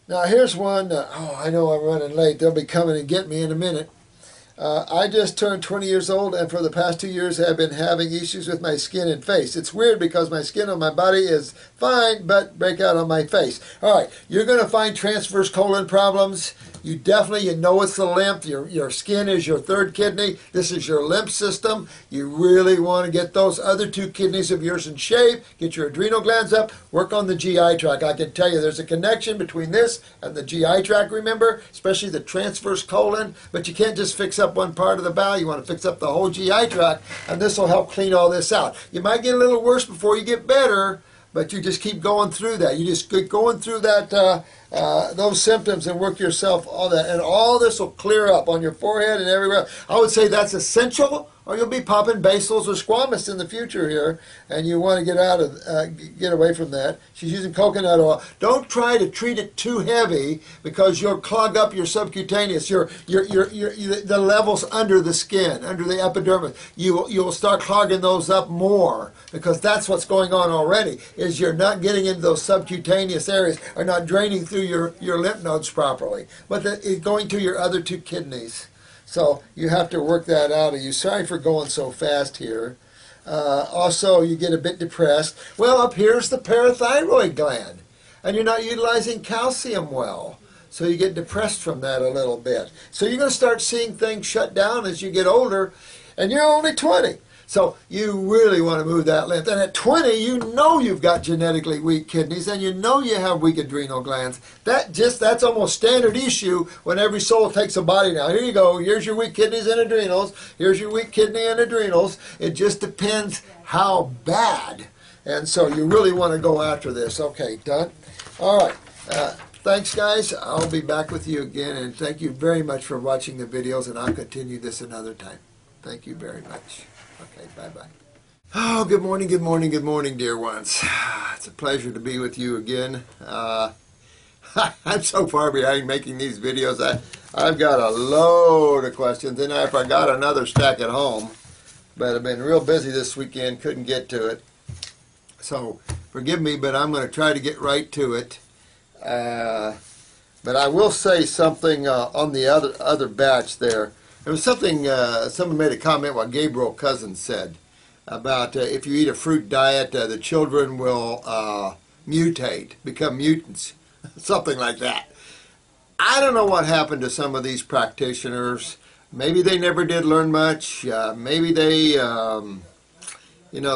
Now here's one. Oh, I know I'm running late. They'll be coming and get me in a minute. I just turned 20 years old, and for the past 2 years have been having issues with my skin and face. It's weird because my skin on my body is fine, but break out on my face. All right, you're going to find transverse colon problems. You know it's the lymph. Your skin is your third kidney. This is your lymph system. You really want to get those other two kidneys of yours in shape, get your adrenal glands up, work on the GI tract. I can tell you there's a connection between this and the GI tract, remember, especially the transverse colon, but you can't just fix up one part of the bowel. You want to fix up the whole GI tract, and this will help clean all this out. You might get a little worse before you get better, but you just keep going through that. You just keep going through that, those symptoms and work yourself all that. And all this will clear up on your forehead and everywhere. I would say that's essential, or you'll be popping basils or squamous in the future here, and you want to get away from that. She's using coconut oil. Don't try to treat it too heavy because you'll clog up your subcutaneous, the levels under the skin, under the epidermis. You'll start clogging those up more because that's what's going on already, is you're not getting into those subcutaneous areas or not draining through your lymph nodes properly, but it's going to your other two kidneys. So you have to work that out. Are you sorry for going so fast here? Also, you get a bit depressed. Well, up here's the parathyroid gland, and you're not utilizing calcium well. So you get depressed from that a little bit. So you're going to start seeing things shut down as you get older, and you're only 20. So you really want to move that lymph. And at 20, you know you've got genetically weak kidneys, and you know you have weak adrenal glands. That's almost standard issue when every soul takes a body now. Here you go. Here's your weak kidneys and adrenals. Here's your weak kidney and adrenals. It just depends how bad. And so you really want to go after this. Okay, done? All right. Thanks, guys. I'll be back with you again, and thank you very much for watching the videos, and I'll continue this another time. Thank you very much. Okay, bye-bye. Oh, good morning, good morning, good morning, dear ones. It's a pleasure to be with you again. I'm so far behind making these videos. I've got a load of questions, and I forgot another stack at home. But I've been real busy this weekend, couldn't get to it. So, forgive me, but I'm going to try to get right to it. But I will say something on the other batch there. There was something, someone made a comment what Gabriel Cousins said about if you eat a fruit diet, the children will mutate, become mutants, something like that. I don't know what happened to some of these practitioners. Maybe they never did learn much. Maybe they,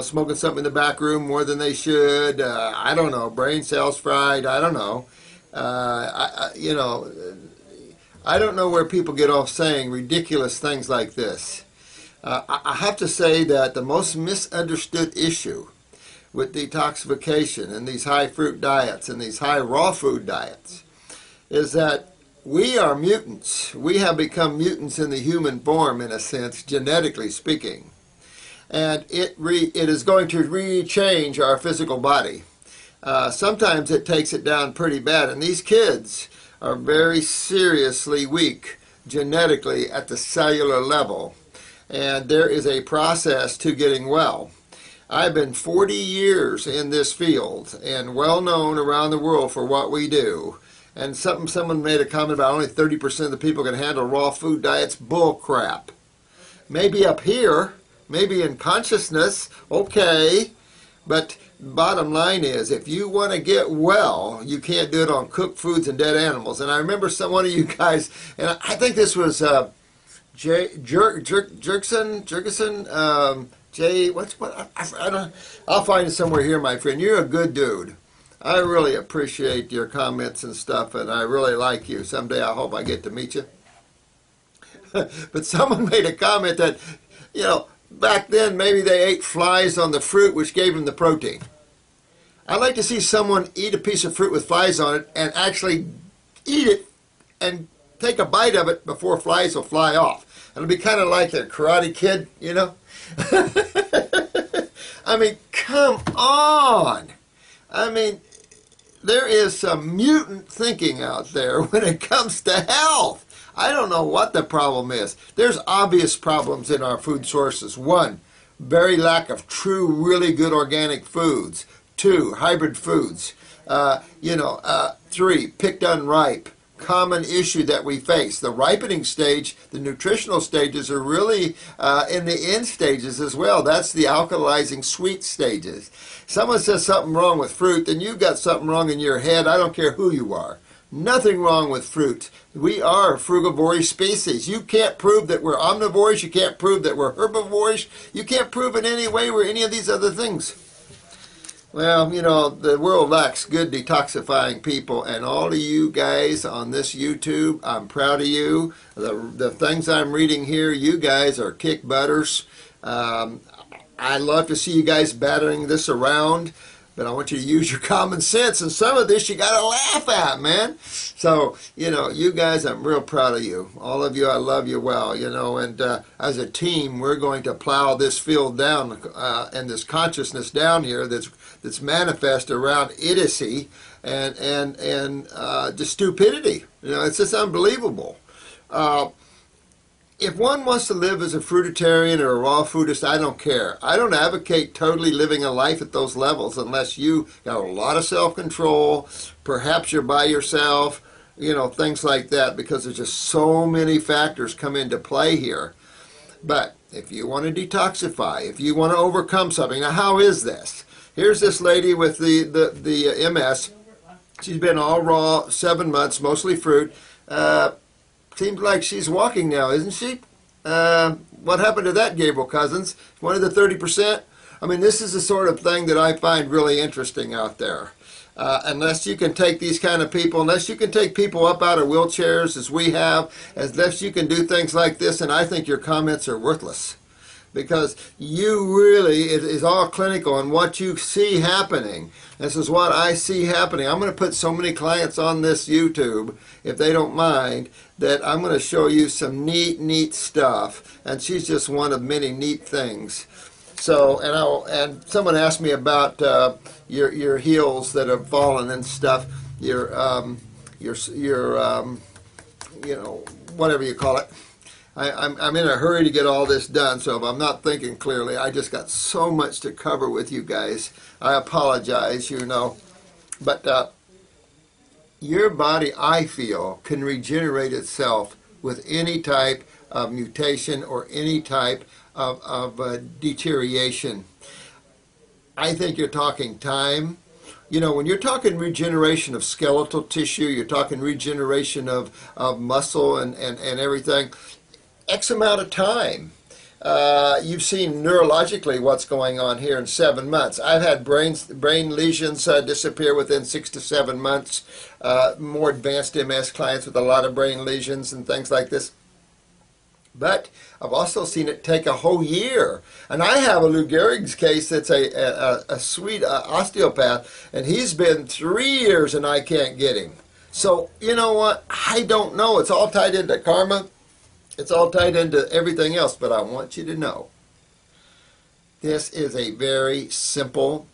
smoking something in the back room more than they should. I don't know. Brain cells fried. I don't know. I don't know where people get off saying ridiculous things like this. I have to say that the most misunderstood issue with detoxification and these high fruit diets and these high raw food diets is that we are mutants. We have become mutants in the human form, in a sense, genetically speaking. And it is going to re-change our physical body. Sometimes it takes it down pretty bad. And these kids are very seriously weak genetically at the cellular level, and there is a process to getting well. I've been 40 years in this field and well known around the world for what we do, and someone made a comment about only 30% of the people can handle raw food diets. Bull crap. Maybe up here, maybe in consciousness, okay, but bottom line is, if you want to get well, you can't do it on cooked foods and dead animals. And I remember one of you guys, and I think this was Jerkson, Jay, I'll find it somewhere here, my friend. You're a good dude. I really appreciate your comments and stuff, and I really like you. Someday I hope I get to meet you. But someone made a comment that, back then, maybe they ate flies on the fruit, which gave them the protein. I'd like to see someone eat a piece of fruit with flies on it and actually eat it and take a bite of it before flies will fly off. It'll be kind of like a Karate Kid, I mean, come on. I mean, there is some mutant thinking out there when it comes to health. I don't know what the problem is. There's obvious problems in our food sources. One, very lack of true, really good organic foods. Two, hybrid foods. 3, picked unripe. Common issue that we face. The ripening stage, the nutritional stages are really in the end stages as well. That's the alkalizing sweet stages. Someone says something wrong with fruit, then you've got something wrong in your head. I don't care who you are. Nothing wrong with fruit. We are a frugivore species. You can't prove that we're omnivores. You can't prove that we're herbivores. You can't prove in any way we're any of these other things. Well, the world lacks good detoxifying people, and all of you guys on this YouTube, I'm proud of you. The things I'm reading here, you guys are kick butters. I love to see you guys battering this around, but I want you to use your common sense, and some of this you got to laugh at, man. So, you guys, I'm real proud of you. All of you, I love you well, and as a team, we're going to plow this field down and this consciousness down here that's manifest around idiocy and just stupidity. It's just unbelievable. If one wants to live as a fruitarian or a raw foodist, I don't care. I don't advocate totally living a life at those levels unless you got a lot of self-control, perhaps you're by yourself, things like that, because there's just so many factors come into play here. But if you want to detoxify, if you want to overcome something, now how is this? Here's this lady with the MS. She's been all raw, 7 months, mostly fruit. Seems like she's walking now, isn't she? What happened to that, Gabriel Cousins? One of the 30%? I mean, this is the sort of thing that I find really interesting out there. Unless you can take these kind of people, unless you can take people up out of wheelchairs as we have, unless you can do things like this, and I think your comments are worthless. Because you really, it is all clinical, and what you see happening, this is what I see happening. I'm going to put so many clients on this YouTube, if they don't mind, that I'm going to show you some neat stuff, and she's just one of many neat things. So, and someone asked me about your heels that have fallen and stuff, your whatever you call it. I'm in a hurry to get all this done, so if I'm not thinking clearly, I just got so much to cover with you guys. I apologize, But your body, I feel, can regenerate itself with any type of mutation or any type of deterioration. I think you're talking time. When you're talking regeneration of skeletal tissue, you're talking regeneration of muscle and everything. X amount of time. You've seen neurologically what's going on here in 7 months. I've had brain lesions disappear within 6 to 7 months. More advanced MS clients with a lot of brain lesions and things like this. But I've also seen it take a whole year. And I have a Lou Gehrig's case that's a sweet osteopath, and he's been 3 years and I can't get him. So, you know what? I don't know. It's all tied into karma. It's all tied into everything else, but I want you to know this is a very simple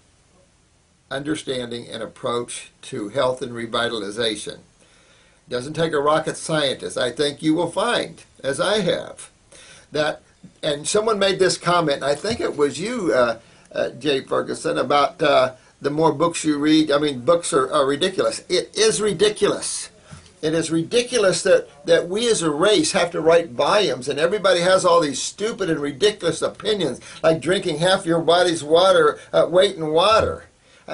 understanding and approach to health and revitalization. It doesn't take a rocket scientist. I think you will find, as I have, that, and someone made this comment, and I think it was you, Jay Ferguson, about the more books you read. I mean, books are ridiculous. It is ridiculous. It is ridiculous that we as a race have to write volumes, and everybody has all these stupid and ridiculous opinions, like drinking half your body's weight in water.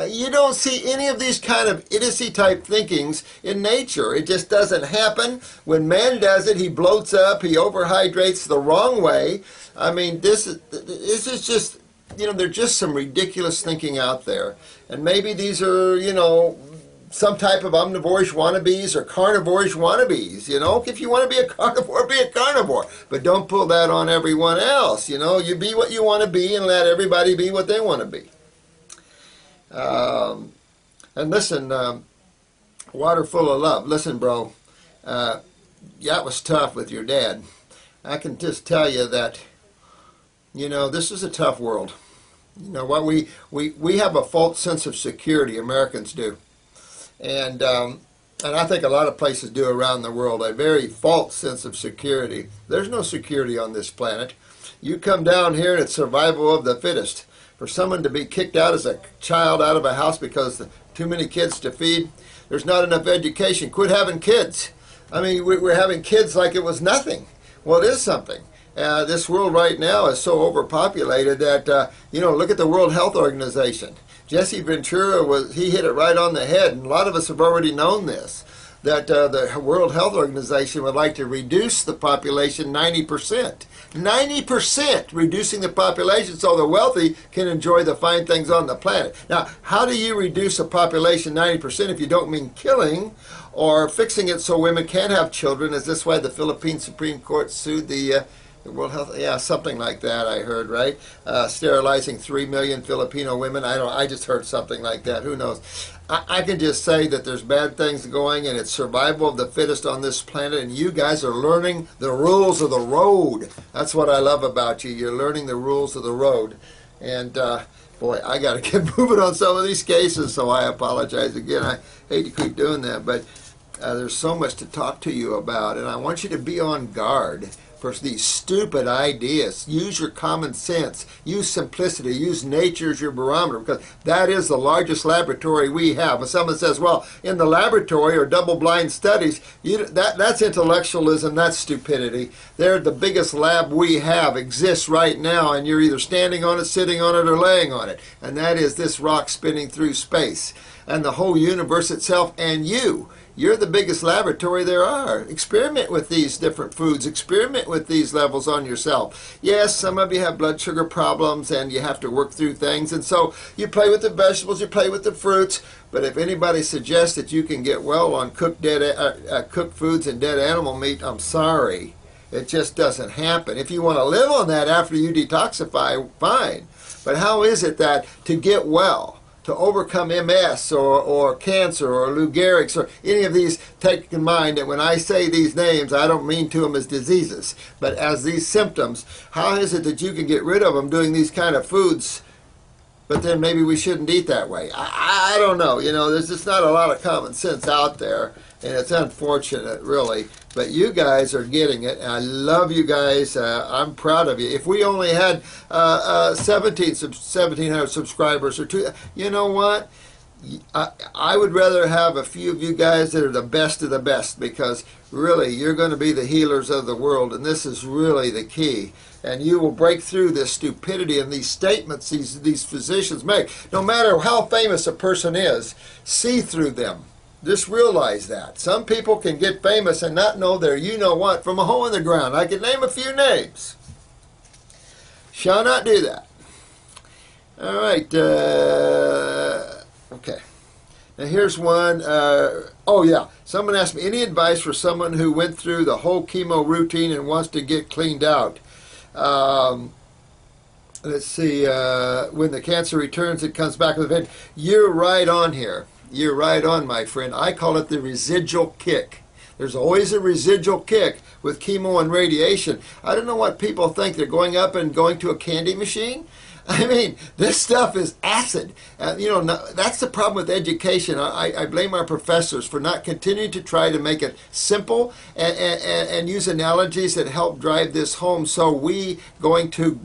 You don't see any of these kind of idiocy type thinkings in nature. It just doesn't happen. When man does it, he bloats up, he overhydrates the wrong way. I mean, this is just, there's just some ridiculous thinking out there. And maybe these are, some type of omnivores wannabes or carnivores wannabes. If you want to be a carnivore, be a carnivore. But don't pull that on everyone else. You be what you want to be and let everybody be what they want to be. And listen, water full of love. Listen, bro, that was tough with your dad. I can just tell you that, this is a tough world. What we have a false sense of security, Americans do. And I think a lot of places do around the world, a very false sense of security. There's no security on this planet. You come down here and it's survival of the fittest. For someone to be kicked out as a child out of a house because too many kids to feed, there's not enough education. Quit having kids. I mean, we're having kids like it was nothing. Well, it is something. This world right now is so overpopulated that, look at the World Health Organization. Jesse Ventura, he hit it right on the head, and a lot of us have already known this, that the World Health Organization would like to reduce the population 90%. 90% reducing the population so the wealthy can enjoy the fine things on the planet. Now, how do you reduce a population 90% if you don't mean killing or fixing it so women can't have children? Is this why the Philippine Supreme Court sued the World Health? Yeah, something like that I heard, right? Sterilizing 3 million Filipino women. I just heard something like that. Who knows? I can just say that there's bad things going, and it's survival of the fittest on this planet, and you guys are learning the rules of the road. That's what I love about you. You're learning the rules of the road. And, boy, I got to get moving on some of these cases, so I apologize again. I hate to keep doing that, but there's so much to talk to you about, and I want you to be on guard for these stupid ideas. Use your common sense. Use simplicity. Use nature as your barometer, because that is the largest laboratory we have. When someone says, well, in the laboratory or double-blind studies, that's intellectualism, that's stupidity. They're the biggest lab we have, exists right now, and you're either standing on it, sitting on it, or laying on it. And that is this rock spinning through space. And the whole universe itself, and you. You're the biggest laboratory there are. Experiment with these different foods. Experiment with these levels on yourself. Yes, some of you have blood sugar problems and you have to work through things. And so you play with the vegetables, you play with the fruits. But if anybody suggests that you can get well on cooked foods and dead animal meat, I'm sorry. It just doesn't happen. If you want to live on that after you detoxify, fine. But how is it that to get well, to overcome MS or cancer or Lou Gehrig's or any of these, take in mind that when I say these names, I don't mean to them as diseases, but as these symptoms. How is it that you can get rid of them doing these kind of foods, but then maybe we shouldn't eat that way? I don't know. There's just not a lot of common sense out there, and it's unfortunate, really. But you guys are getting it, and I love you guys. I'm proud of you. If we only had 1,700 subscribers or two, you know what? I would rather have a few of you guys that are the best of the best, because really you're going to be the healers of the world, and this is really the key. And you will break through this stupidity and these statements these physicians make. No matter how famous a person is, see through them. Just realize that. Some people can get famous and not know their you-know-what from a hole in the ground. I can name a few names. Shall not do that. All right. Okay. Now here's one. Oh, yeah. Someone asked me, any advice for someone who went through the whole chemo routine and wants to get cleaned out? Let's see. When the cancer returns, it comes back with a vein. You're right on here. You're right on, my friend. I call it the residual kick. There's always a residual kick with chemo and radiation. I don't know what people think. They're going up and going to a candy machine. I mean, this stuff is acid. That's the problem with education. I blame our professors for not continuing to try to make it simple and use analogies that help drive this home. So we going to